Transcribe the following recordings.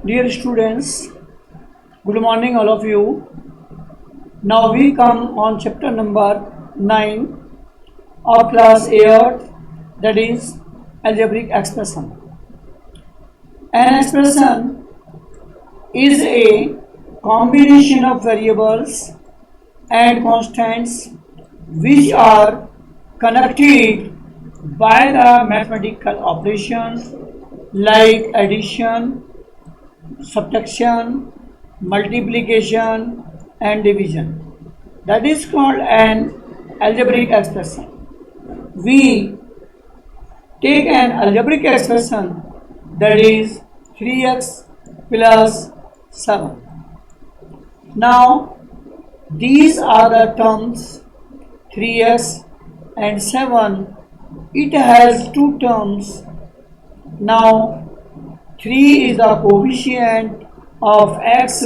Dear students, good morning all of you. Now we come on chapter number 9 of class 8, that is algebraic expression. An expression is a combination of variables and constants which are connected by the mathematical operations like addition, subtraction, multiplication and division. That is called an algebraic expression. We take an algebraic expression, that is 3x plus 7. Now these are the terms 3x and 7. It has two terms. Now 3 is the coefficient of x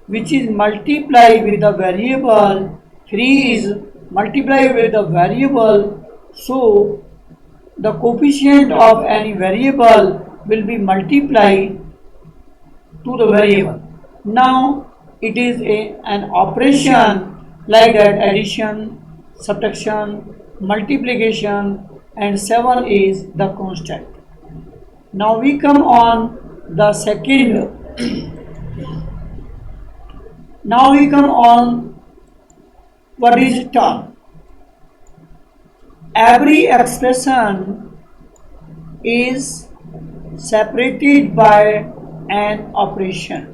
which is multiplied with the variable. 3 is multiplied with the variable, so the coefficient of any variable will be multiplied to the variable. Now it is an operation like that: addition, subtraction, multiplication, and 7 is the constant. Now we come on the second. Now we come on what is term. Every expression is separated by an operation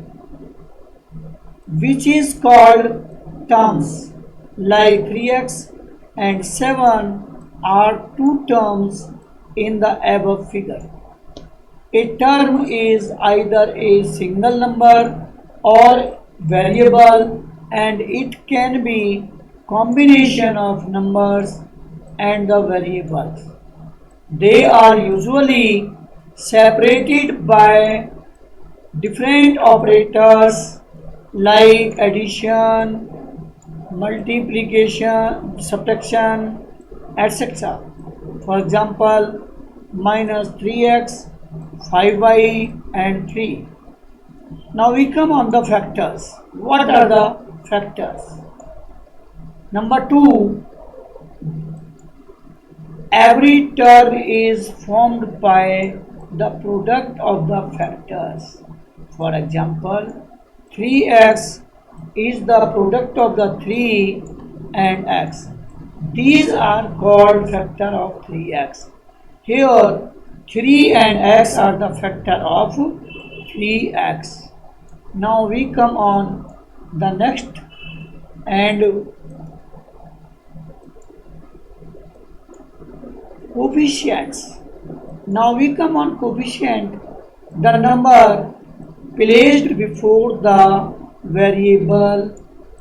which is called terms, like 3x and 7 are two terms in the above figure. A term is either a single number or variable, and it can be combination of numbers and the variables. They are usually separated by different operators like addition, multiplication, subtraction, etc. For example, minus 3x, 5y and 3. Now we come on the factors. What are the factors? Number 2, every term is formed by the product of the factors. For example, 3x is the product of the 3 and x. These are called factor of 3x. Here 3 and x are the factor of 3x. Now we come on the next and coefficients. Now we come on coefficient, the number placed before the variable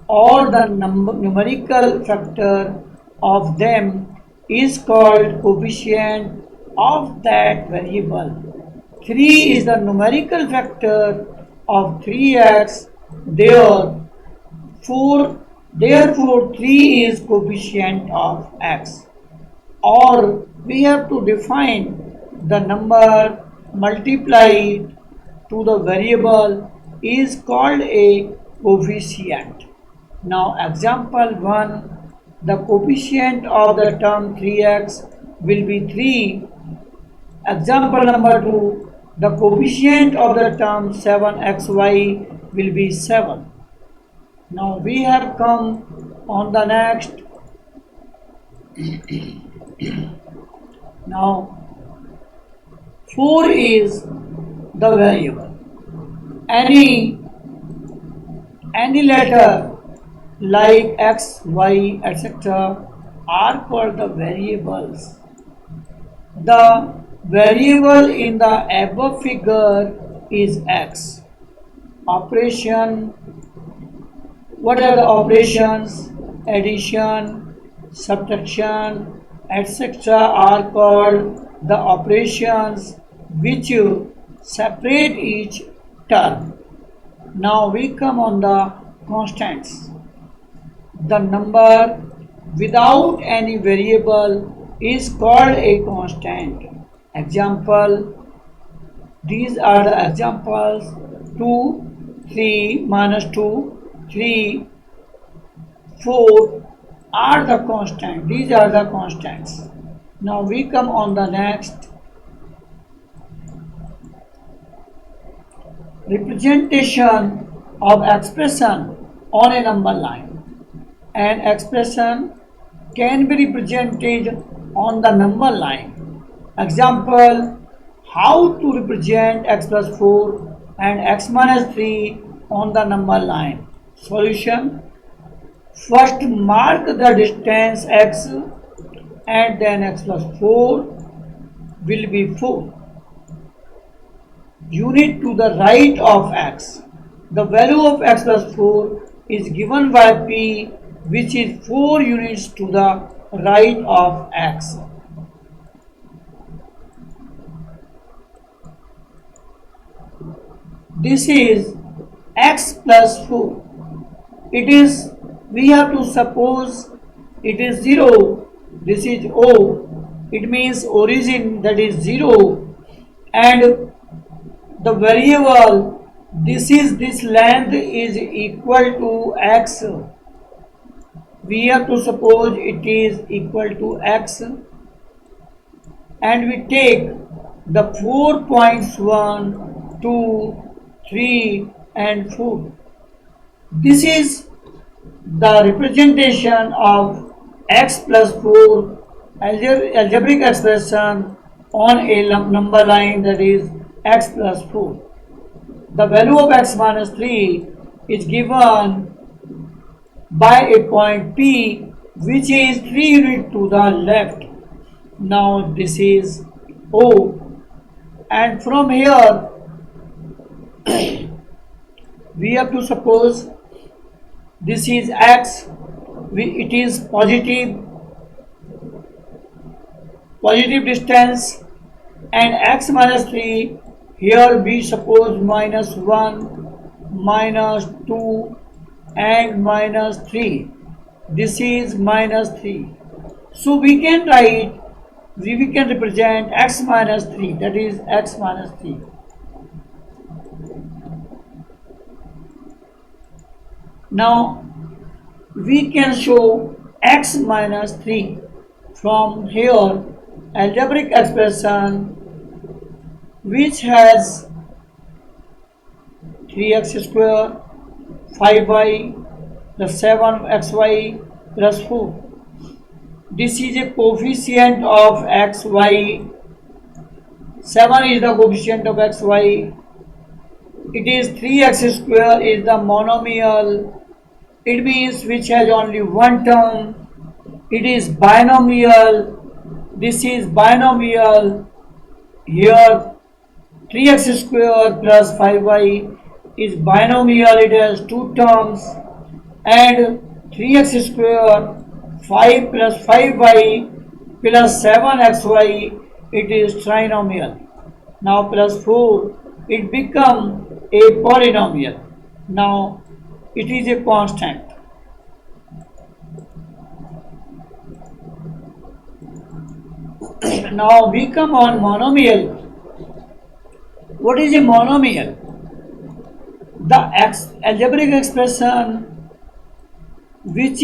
or the numerical factor of them is called coefficient of that variable. 3 is the numerical factor of 3x, therefore 3 is coefficient of x. Or we have to define the number multiplied to the variable is called a coefficient. Now example 1, the coefficient of the term 3x will be 3. Example number 2, the coefficient of the term 7xy will be 7. Now we have come on the next. Now 4 is the variable. Any letter like x, y, etc. are called the variables. The variable in the above figure is x. Operation. What are the operations? Addition, subtraction, etc. are called the operations which separate each term. Now we come on the constants. The number without any variable is called a constant. Example, these are the examples: 2, 3, minus 2, 3, 4 are the constant. These are the constants. Now we come on the next representation of expression on a number line. An expression can be represented on the number line. Example, how to represent x plus 4 and x minus 3 on the number line. Solution, first mark the distance x and then x plus 4 will be 4. Unit to the right of x. The value of x plus 4 is given by p, which is 4 units to the right of x. This is x plus 4. It is, we have to suppose it is 0. This is O. It means origin, that is 0. And the variable, this length is equal to x. We have to suppose it is equal to x, and we take the 4 points 1, 2, 3 and 4. This is the representation of x plus 4 algebraic expression on a number line, that is x plus 4. The value of x minus 3 is given by a point P, which is 3 units to the left. Now this is O, and from here we have to suppose this is x, it is positive distance, and x minus 3, here we suppose minus 1, minus 2 and minus 3. This is minus 3. So we can write, we can represent x minus 3, that is x minus 3. Now we can show x minus 3 from here algebraic expression which has 3x square, 5y plus 7xy plus 4. This is a coefficient of xy. 7 is the coefficient of xy. It is 3x square is the monomial. It means which has only one term. It is binomial. This is binomial. Here 3x square plus 5y is binomial. It has two terms. And 3x square 5 plus 5y plus 7xy, it is trinomial. Now plus 4, it becomes a polynomial. Now it is a constant. Now we come on monomial. What is a monomial? The algebraic expression which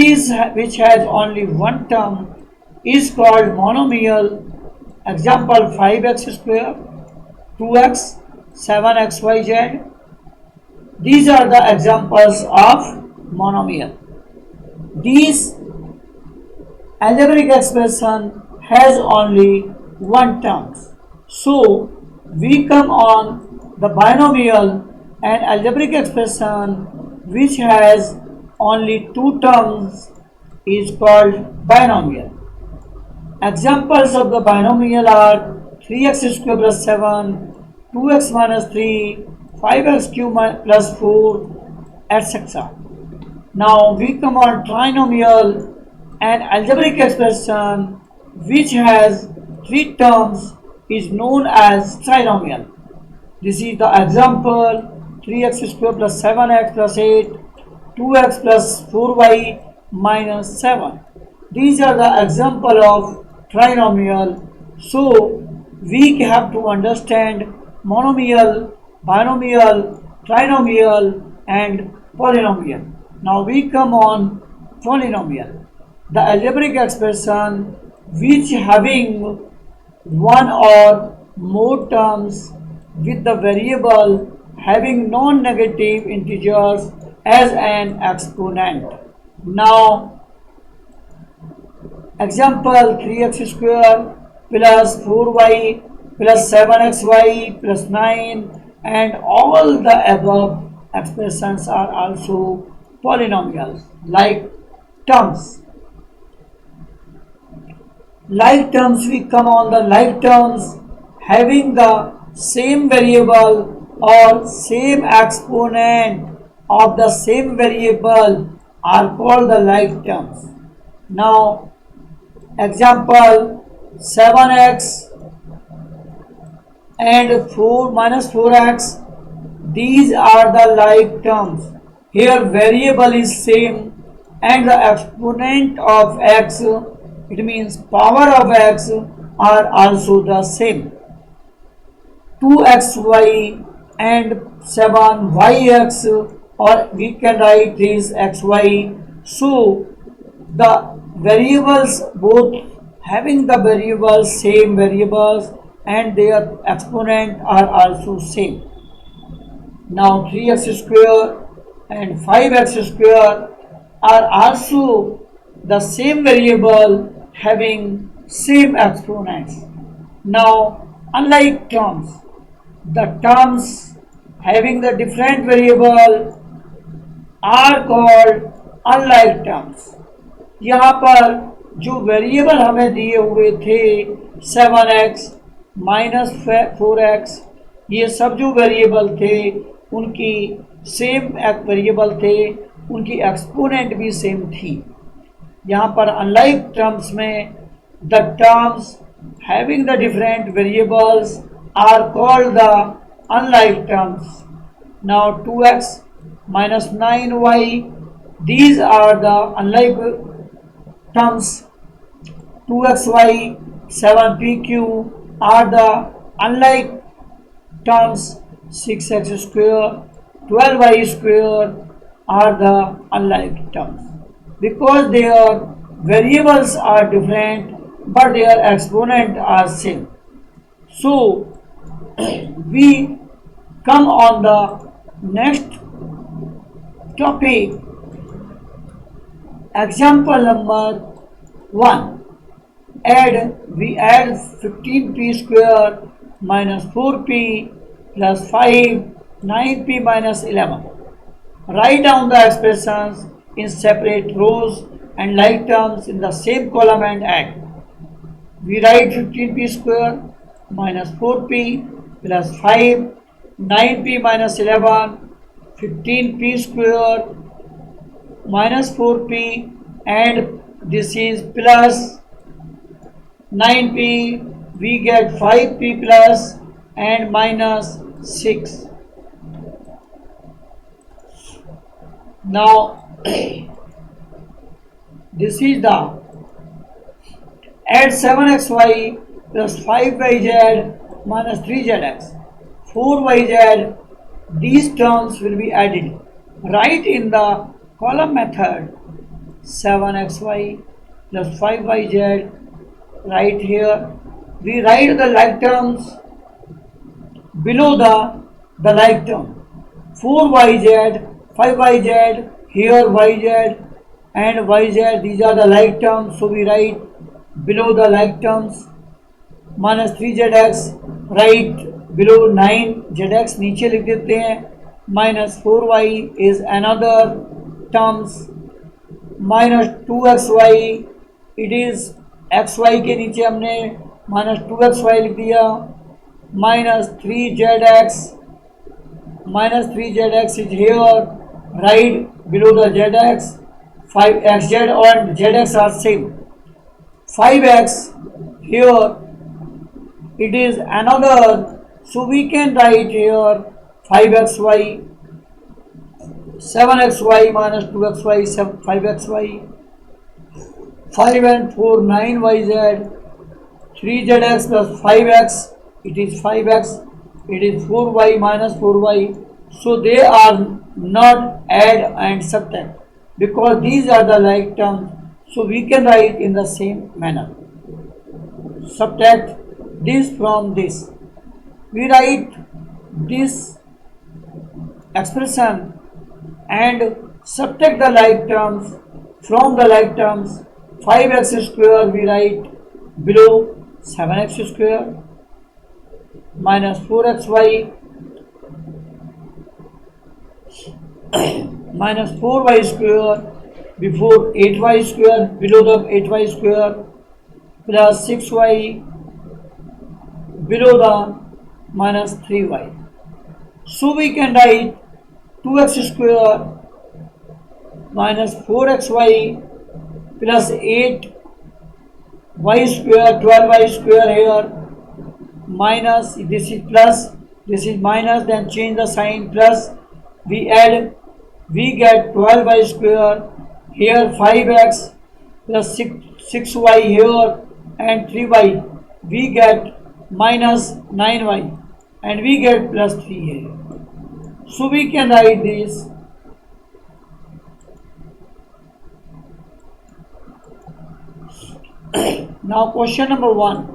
has only one term is called monomial. Example, 5x square, 2x, 7xyz. These are the examples of monomial. This algebraic expression has only one term. So we come on the binomial and algebraic expression which has only two terms is called binomial. Examples of the binomial are 3x square plus 7, 2x minus 3, 5x cube plus 4, etc. Now we come on trinomial and algebraic expression which has three terms is known as trinomial. This is the example: 3x square plus 7x plus 8, 2x plus 4y minus 7. These are the example of trinomial. So we have to understand monomial, binomial, trinomial and polynomial. Now we come on polynomial. The algebraic expression which having one or more terms with the variable having non-negative integers as an exponent. Now example 3x square plus 4y plus 7xy plus 9 and all the above expressions are also polynomials. Like terms, we come on the like terms having the same variable or same exponent of the same variable are called the like terms. Now example 7x and 4 minus 4x, these are the like terms. Here variable is same and the exponent of x, it means power of x, are also the same. 2xy and 7yx, or we can write this xy. So the variables, both having the variables same variables and their exponent are also same. Now 3x square and 5x square are also the same variable having same exponents. Now unlike terms, the terms having the different variable are called unlike terms. यहाँ पर जो variable हमें दिए हुए थे 7x minus 4x, ये सब जो वेरिएबल थे उनकी सेम वेरिएबल थे, उनकी एक्सपोनेंट भी सेम थी. यहाँ पर अनलाइक टर्म्स में the terms having the different variables are called the unlike terms. Now 2x minus 9y, these are the unlike terms. 2xy 7pq are the unlike terms. 6x square 12y square are the unlike terms because their variables are different but their exponent are same. So we come on the next topic. Example number 1. We add 15p square minus 4p plus 5, 9p minus 11. Write down the expressions in separate rows and like terms in the same column and add. We write 15p square minus 4p plus 5, 9p minus 11, 15p square minus 4p, and this is plus 9p, we get 5p plus and minus 6. Now this is the add 7xy plus 5yz minus 3zx, 4yz, these terms will be added. Write in the column method 7xy plus 5yz, right here. We write the like terms below the like term. 4yz, 5yz, here yz and yz, these are the like terms, so we write below the like terms. Minus 3zx, right below 9zx, नीचे लिख देते हैं. Minus 4y is another terms. Minus 2xy, it is xy के नीचे हमने minus 2xy लिख दिया. Minus 3zx, minus 3zx is here, right below the zx. 5xz and zx are same. 5x, here it is another, so we can write here 5xy, 7xy minus 2xy, 5xy, 5 and 4, 9yz, 3zx plus 5x, it is 5x, it is 4y minus 4y, So they are not add and subtract because these are the like terms. So we can write in the same manner. Subtract this from this. We write this expression and subtract the like terms from the like terms. 5x square we write below 7x square minus 4xy minus 4y square before 8y square below the 8y square plus 6y below the minus 3y. So we can write 2x square minus 4xy plus 8y square 12y square here minus this is plus this is minus then change the sign plus we add we get 12y square here 5x plus 6y here and 3y we get minus 9y and we get plus 3 here. So we can write this now question number 1.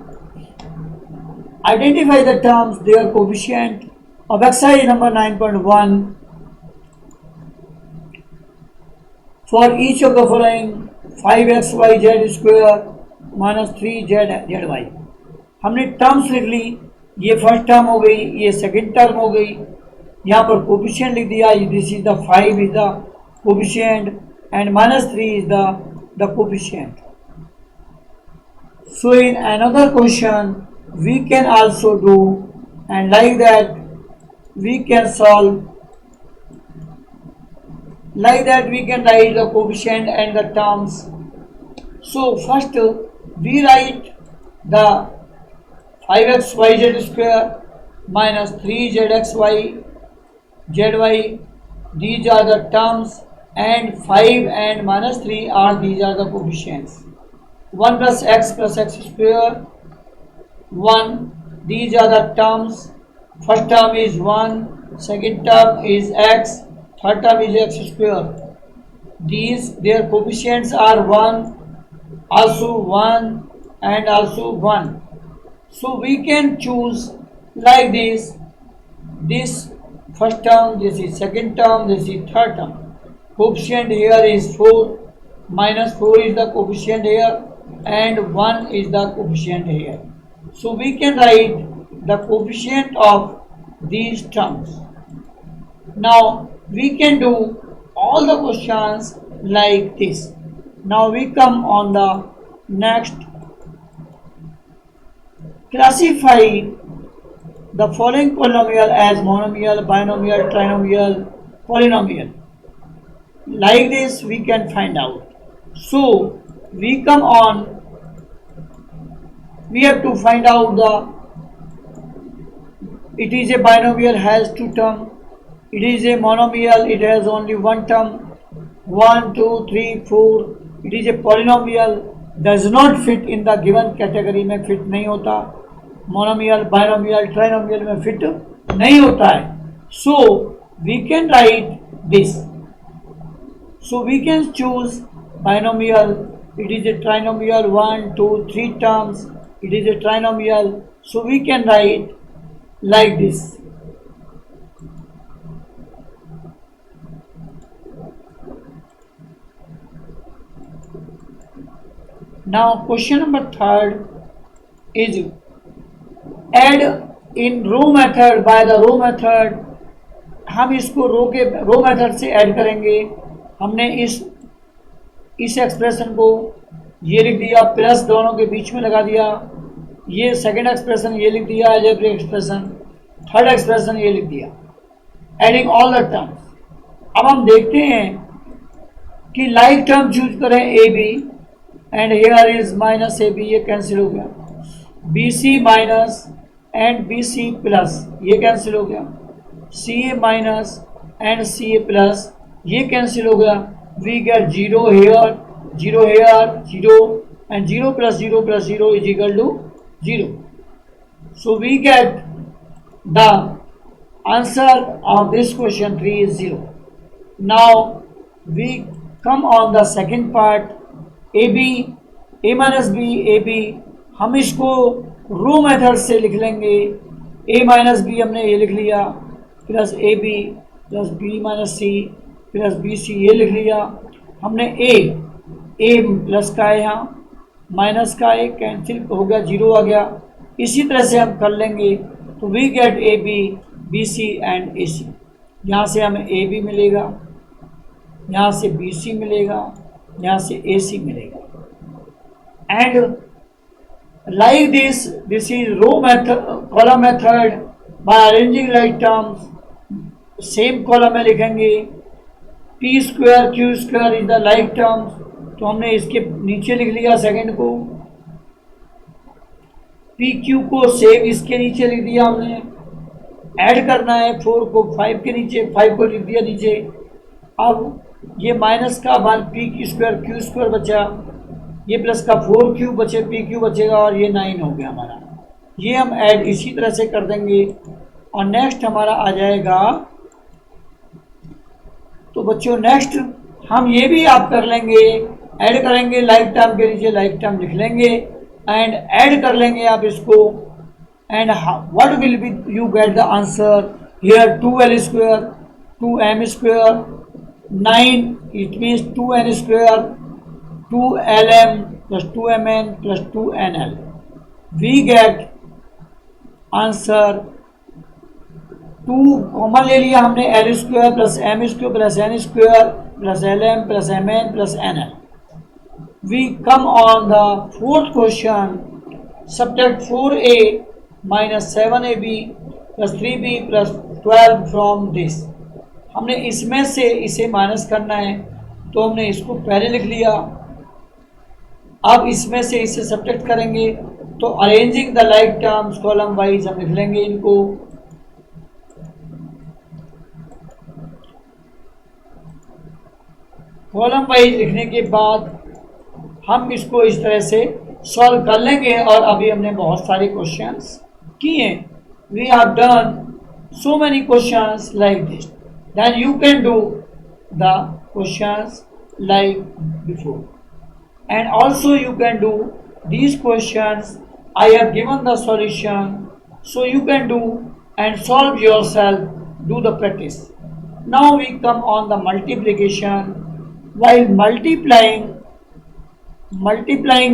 Identify the terms their coefficient of exercise number 9.1 for each of the following 5xyz square minus 3zy. हमने terms लिख ली, ये first term हो गई, ये second term हो गई, यहाँ पर कोफिशिएंट लिख दिया, this is the 5 is the coefficient and minus 3 is the coefficient. So in another question we can also do and like that we can solve, like that we can write the coefficient and the terms. So first we write the 5xyz square minus 3zxy zy, these are the terms and 5 and minus 3 are these are the coefficients. 1 plus x square 1, these are the terms, first term is 1, second term is x, third term is x square. These their coefficients are 1, also 1 and also 1. So we can choose like this first term, this is second term, this is third term. Coefficient here is 4, minus 4 is the coefficient here and 1 is the coefficient here. So we can write the coefficient of these terms. Now we can do all the questions like this. Now we come on the next. Classify the following polynomial as monomial, binomial, trinomial, polynomial. Like this we can find out. So we come on, we have to find out it is a binomial has 2 terms, it is a monomial it has only 1 term, 1, 2, 3, 4, it is a polynomial does not fit in the given category में fit नहीं होता, monomial, binomial, trinomial में fit नहीं होता है. So we can write this. So we can choose binomial, it is a trinomial 1, 2, 3 terms, it is a trinomial. So we can write like this. Now question number 3 is add in row method by the row method. हम इसको रो method से add करेंगे. हमने इस expression को ये लिख दिया, प्लस दोनों के बीच में लगा दिया, ये सेकंड एक्सप्रेशन ये लिख दिया, अलजेब्रिक एक्सप्रेशन, थर्ड एक्सप्रेशन ये लिख दिया, एडिंग ऑल द टर्म्स. अब हम देखते हैं कि लाइक टर्म चूज करें A B and here is minus A B, ये कैंसिल हो गया, B C minus and B C plus ये कैंसिल हो गया, C A minus and C A plus ये कैंसिल हो गया, we get 0 here 0 here 0 and 0 plus 0 plus 0 is equal to 0. So we get the Answer of this question 3 is 0. Now we come on the second part. AB, A minus B, AB, हम इसको रो method से लिख लेंगे. A minus B हमने ये लिख लिया, plus A B plus B minus C plus B C ये लिख लिया. हमने ए प्लस का है, यहाँ माइनस का ए कैंसिल हो गया, जीरो आ गया. इसी तरह से हम कर लेंगे तो we get A B, B C and A C. यहाँ से हमें ए बी मिलेगा, यहाँ से बी सी मिलेगा, यहाँ से ए सी मिलेगा. And like this is row method, column method. by arranging like terms, same column में लिखेंगे. P square Q square is the like terms, तो हमने इसके नीचे लिख लिया सेकंड को. पी क्यू को सेम इसके नीचे लिख दिया हमने. ऐड करना है 4 को 5 के नीचे, 5 को लिख दिया नीचे. अब ये माइनस का बाद पी क्यू स्क्वायर बचा, ये प्लस का 4 क्यू बचे, पी क्यू बचेगा और ये 9 हो गया हमारा. ये हम ऐड इसी तरह से कर देंगे. और नेक्स्ट हमारा आ जाएगा, तो बच्चों नेक्स्ट हम ये भी आप कर लेंगे, ऐड करेंगे लाइक टर्म के नीचे लाइक टर्म लिख लेंगे एंड ऐड कर लेंगे आप इसको. And what will be you get the answer here 2l square 2m square 9, it means 2n square 2lm plus 2mn plus 2nl. We get answer 2 common ले लिया हमने, l square plus m square plus n square plus lm plus mn plus nl. We come on the fourth question. Subtract 4a minus 7ab plus 3b plus 12 from this. हमने इसमें से इसे minus करना है, तो हमने इसको पहले लिख लिया. अब इसमें से इसे सब्ट्रैक्ट करेंगे, तो arranging the like terms column wise हम लिख लेंगे इनको. कॉलम वाइज लिखने के बाद हम इसको इस तरह से सॉल्व कर लेंगे. और अभी हमने बहुत सारे क्वेश्चंस किए. We have done so many questions like this. Then you can do the questions like before. And also you can do these questions. I have given the solution, so you can do and solve yourself, do the practice. Now we come on the multiplication. While multiplying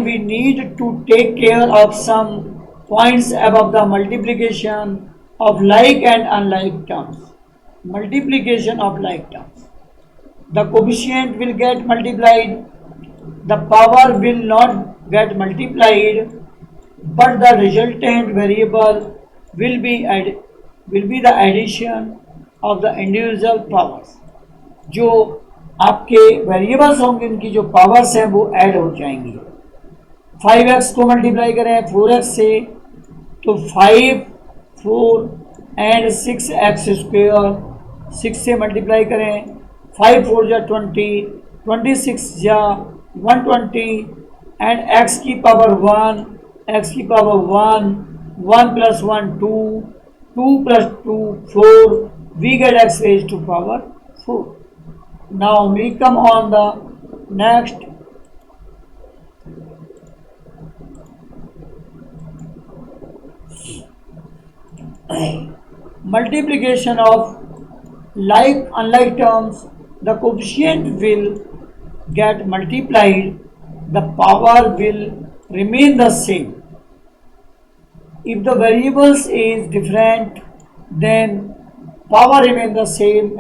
we need to take care of some points above the multiplication of like and unlike terms. Multiplication of like terms, the coefficient will get multiplied, the power will not get multiplied, but the resultant variable will be the addition of the individual powers. जो आपके variables होंगे उनकी जो powers हैं वो add हो जाएंगी. 5x को मल्टीप्लाई करें 4x से, तो 5 4 एंड 6x स्क्वायर 6 से मल्टीप्लाई करें. 5 4 जा 20, 26 जा 120 एंड x की पावर 1, x की power 1, 1 plus 1 2, 2 plus 2 4, we get x raised to power 4. Now we come on the next. Multiplication of like unlike terms, the coefficient will get multiplied, the power will remain the same. If the variables is different, then power remain the same,